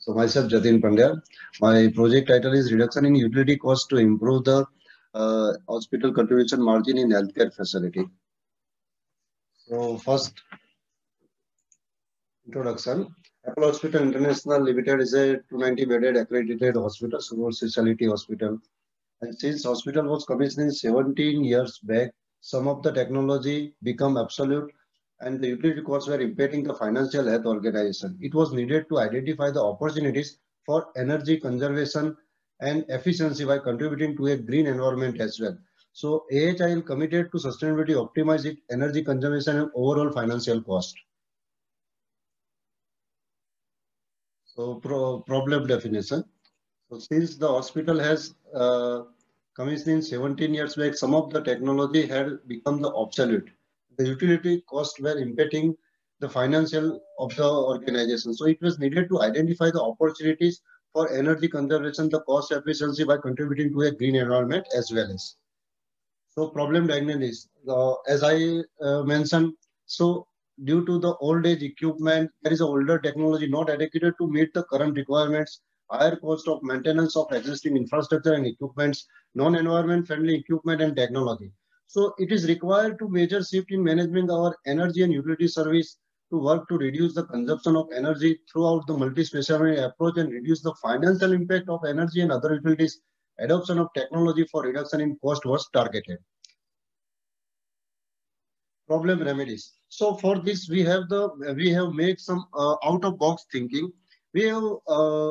So myself Jatin Pandya. My project title is Reduction in Utility Cost to Improve the Hospital Contribution Margin in Healthcare Facility. So first introduction. Apollo Hospital International Limited is a 290-bedded accredited hospital, super specialty hospital. And since hospital was commissioned 17 years back, some of the technology become absolute and the utility costs were impacting the financial health organization. It was needed to identify the opportunities for energy conservation and efficiency by contributing to a green environment as well. So AHIL committed to sustainability, optimize its energy conservation and overall financial cost. So problem definition. So since the hospital has commissioned 17 years back, some of the technology had become the obsolete. The utility costs were impacting the financial of the organization. So it was needed to identify the opportunities for energy conservation, the cost efficiency by contributing to a green environment as well as. So problem diagnosis, as I mentioned, so due to the old age equipment, there is older technology not adequate to meet the current requirements, higher cost of maintenance of existing infrastructure and equipments, non-environment friendly equipment and technology. So it is required to major shift in management our energy and utility service to work to reduce the consumption of energy throughout the multi-specialty approach and reduce the financial impact of energy and other utilities. Adoption of technology for reduction in cost was targeted. Problem remedies. So for this, we have made some out of box thinking. We have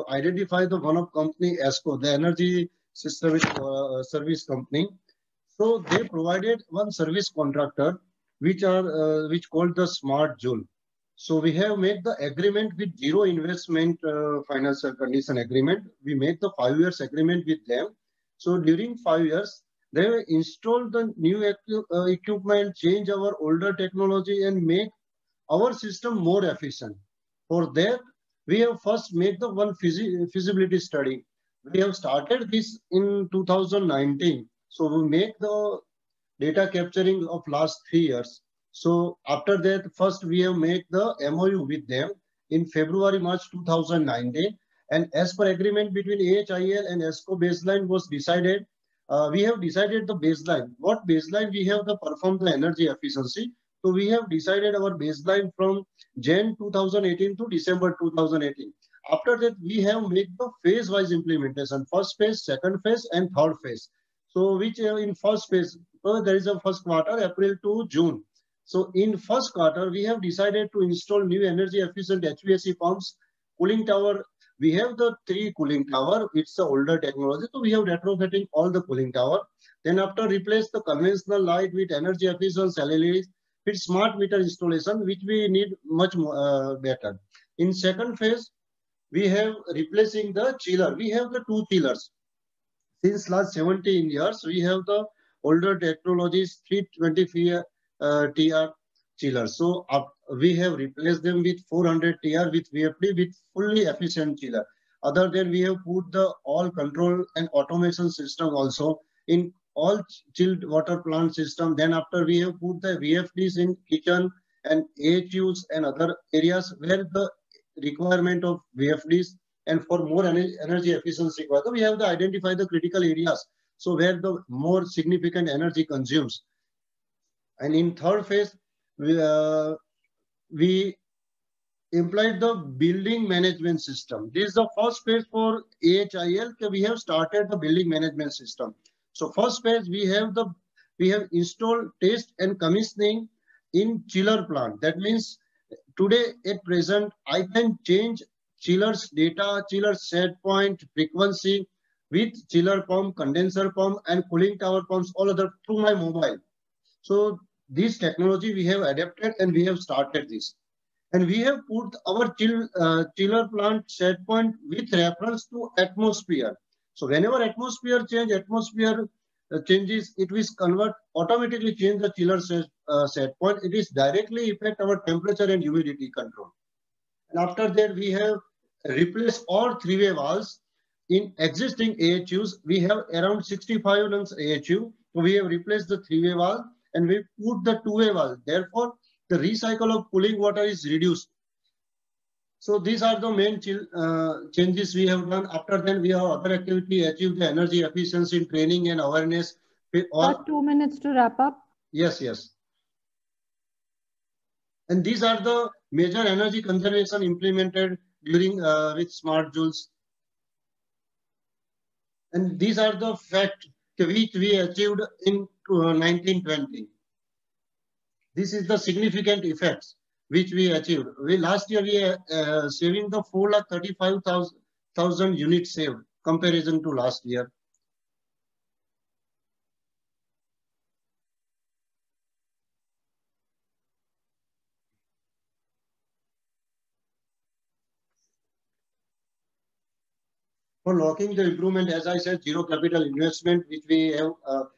identified the one of company ESCO, the energy system service company. So they provided one service contractor, which called the Smart Joule. So we have made the agreement with zero investment financial condition agreement. We made the 5 years agreement with them. So during 5 years, they will install the new equipment, change our older technology and make our system more efficient. For that, we have first made the one feasibility study. We have started this in 2019. So we make the data capturing of last 3 years. So after that, first we have made the MOU with them in February, March 2019. And as per agreement between AHIL and ESCO, baseline was decided. We have decided the baseline. What baseline we have to perform the energy efficiency. So we have decided our baseline from Jan 2018 to December 2018. After that, we have made the phase-wise implementation. First phase, second phase, and third phase. So which in first phase, there is a first quarter, April to June. So in first quarter, we have decided to install new energy efficient HVAC pumps, cooling tower. We have the 3 cooling tower. It's the older technology. So we have retrofitting all the cooling tower. Then after replace the conventional light with energy efficient LEDs with smart meter installation, which we need much more, better. In second phase, we have replacing the chiller. We have the 2 chillers. Since last 17 years, we have the older technologies 320 TR chillers. So we have replaced them with 400 TR with VFD with fully efficient chiller. Other than we have put the all control and automation system also in all chilled water plant system. Then after we have put the VFDs in kitchen and AHUs and other areas where the requirement of VFDs and for more energy efficiency, we have to identify the critical areas. So where the more significant energy consumes. And in third phase, we employed the building management system. This is the first phase for AHIL. We have started the building management system. So first phase, we have installed, test and commissioning in chiller plant. That means today at present, I can change chiller's data, chiller set point, frequency with chiller pump, condenser pump and cooling tower pumps, all other through my mobile. So this technology we have adapted and we have started this. And we have put our chiller plant set point with reference to atmosphere. So whenever atmosphere changes, it will automatically change the chiller set point. It is directly affect our temperature and humidity control. And after that, we have replaced all 3-way valves in existing AHUs. We have around 65 lungs AHU. So we have replaced the 3-way valve and we put the 2-way valve. Therefore, the recycle of cooling water is reduced. So these are the main changes we have done. After then, we have other activity achieve the energy efficiency in training and awareness. All 2 minutes to wrap up. Yes, yes. And these are the major energy conservation implemented during with smart joules. And these are the facts which we achieved in 1920. This is the significant effects which we achieved. Last year we saving the 4,35,000 units saved comparison to last year. For locking the improvement, as I said, zero capital investment, which we have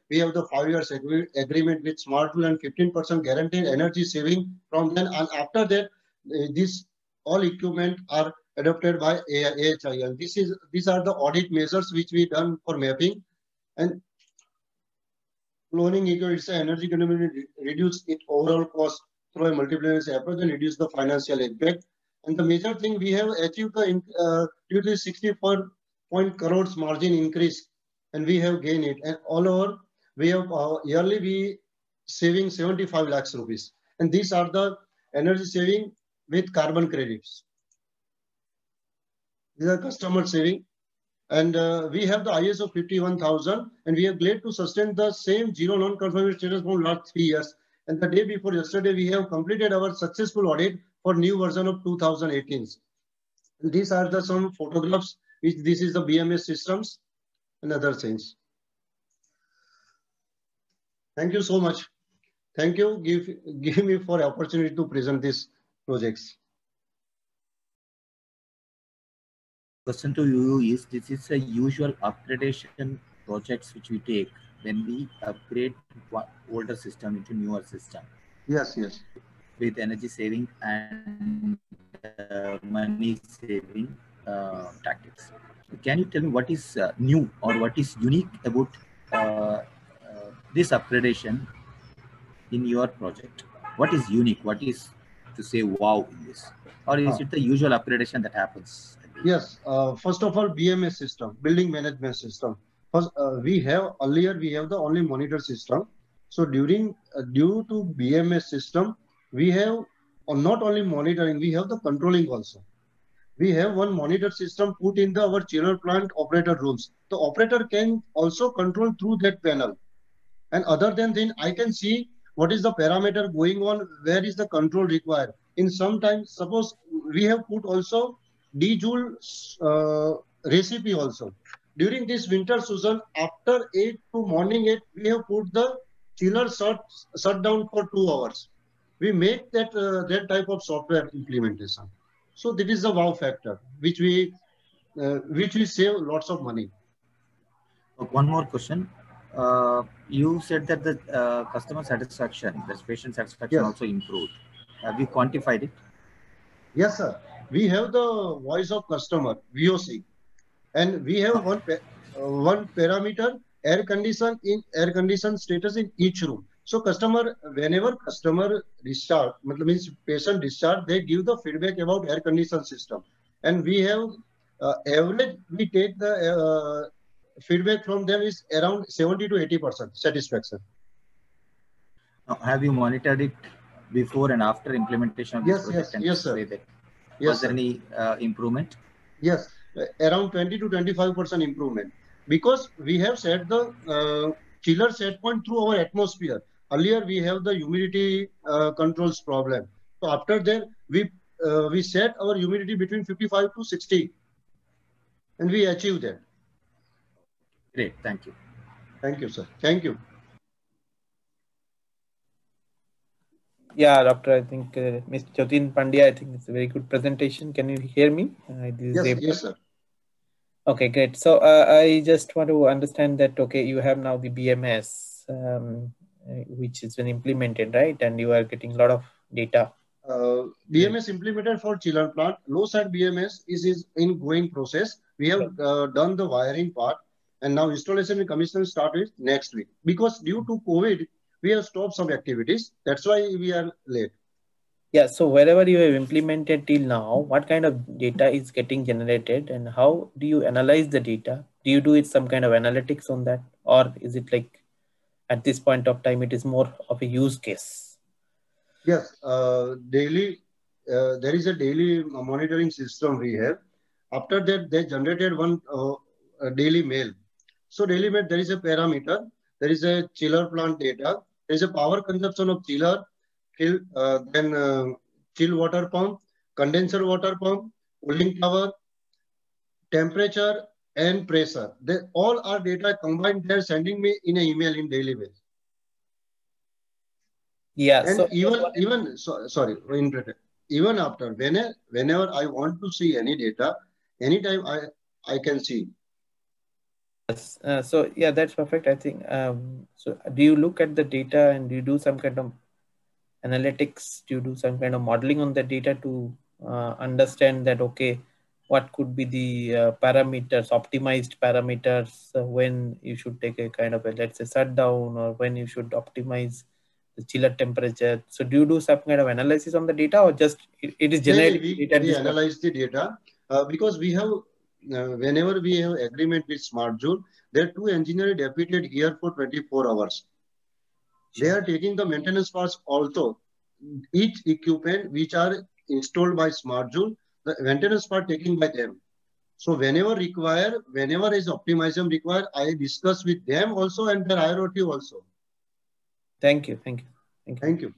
the 5 years agreement with Smart Joule and 15% guaranteed energy saving from then. And after that, this all equipment are adopted by AHIL. These are the audit measures which we done for mapping and cloning eco. Energy consumption reduce its overall cost through a multiplication approach and reduce the financial impact. And the major thing we have achieved due to 64 crores margin increase, and we have gained it. And all over, we have yearly we saving 75 lakhs rupees. And these are the energy saving with carbon credits. These are customer saving. And we have the ISO 51000, and we are glad to sustain the same zero non-conformity status for last 3 years. And the day before yesterday, we have completed our successful audit for new version of 2018. And these are the some photographs. This is the BMS systems and other things. Thank you so much. Thank you. Give me for opportunity to present these projects. Question to you is, this is a usual upgradation projects which we take when we upgrade older system into newer system. Yes, yes. With energy saving and money saving tactics. Can you tell me what is new or what is unique about this upgradation in your project? What is unique? What is to say wow in this? Or is it the usual upgradation that happens? Yes. First of all, BMS system, building management system. First, we have the only monitor system. So due to BMS system, we have not only monitoring, we have the controlling also. We have one monitor system put in our chiller plant operator rooms. The operator can also control through that panel. And other than that, I can see what is the parameter going on, where is the control required. In some time, suppose we have put also D-Joule recipe also. During this winter season, after 8 to morning 8, we have put the chiller shut down for 2 hours. We make that type of software implementation. So that is the wow factor, which we save lots of money. One more question. You said that the customer satisfaction, the patient satisfaction also improved. Have you quantified it? Yes, sir. We have the voice of customer, VOC, and we have one parameter, air condition status in each room. So whenever customer discharge, means patient discharge, they give the feedback about air condition system, and we have average. We take the feedback from them is around 70 to 80% satisfaction. Have you monitored it before and after implementation of this project? Yes, sir. Was there any improvement? Yes, around 20 to 25% improvement, because we have set the chiller set point through our atmosphere. Earlier we have the humidity controls problem. So after that we set our humidity between 55 to 60, and we achieved that. Great, thank you. Thank you, sir. Thank you. Yeah, Doctor, I think Ms. Jyotin Pandya, I think it's a very good presentation. Can you hear me? Yes, sir. Okay, great. So I just want to understand that, okay, you have now the BMS, which has been implemented, right? And you are getting a lot of data. BMS implemented for chiller plant. Low side BMS is in going process. We have done the wiring part, and now installation and commission started next week. Because due to COVID, we have stopped some activities. That's why we are late. Yeah, so wherever you have implemented till now, what kind of data is getting generated and how do you analyze the data? Do you do it some kind of analytics on that, or is it like at this point of time it is more of a use case? Yes, daily, there is a daily monitoring system we have. After that, they generated one a daily mail. So daily mail, there is a parameter, there is a chiller plant data, there is a power consumption of chiller, chill water pump, condenser water pump, cooling tower, temperature and pressure. They all are data combined. They're sending me in an email in daily basis. Yeah. And even after whenever I want to see any data, anytime I can see. Yes. So yeah, that's perfect. I think. So do you look at the data and do you do some kind of analytics? Do you do some kind of modeling on the data to understand that, okay, what could be the parameters, optimized parameters, when you should take a kind of a, let's say, shutdown, or when you should optimize the chiller temperature? So do you do some kind of analysis on the data, or just it is generated data? We analyze the data because we have whenever we have agreement with SmartJoule, there are 2 engineers deputed here for 24 hours. Sure. They are taking the maintenance parts also. Each equipment which are installed by SmartJoule, the maintenance part taken by them. So whenever required, whenever is optimization required, I discuss with them also and their IoT also. Thank you. Thank you. Thank you.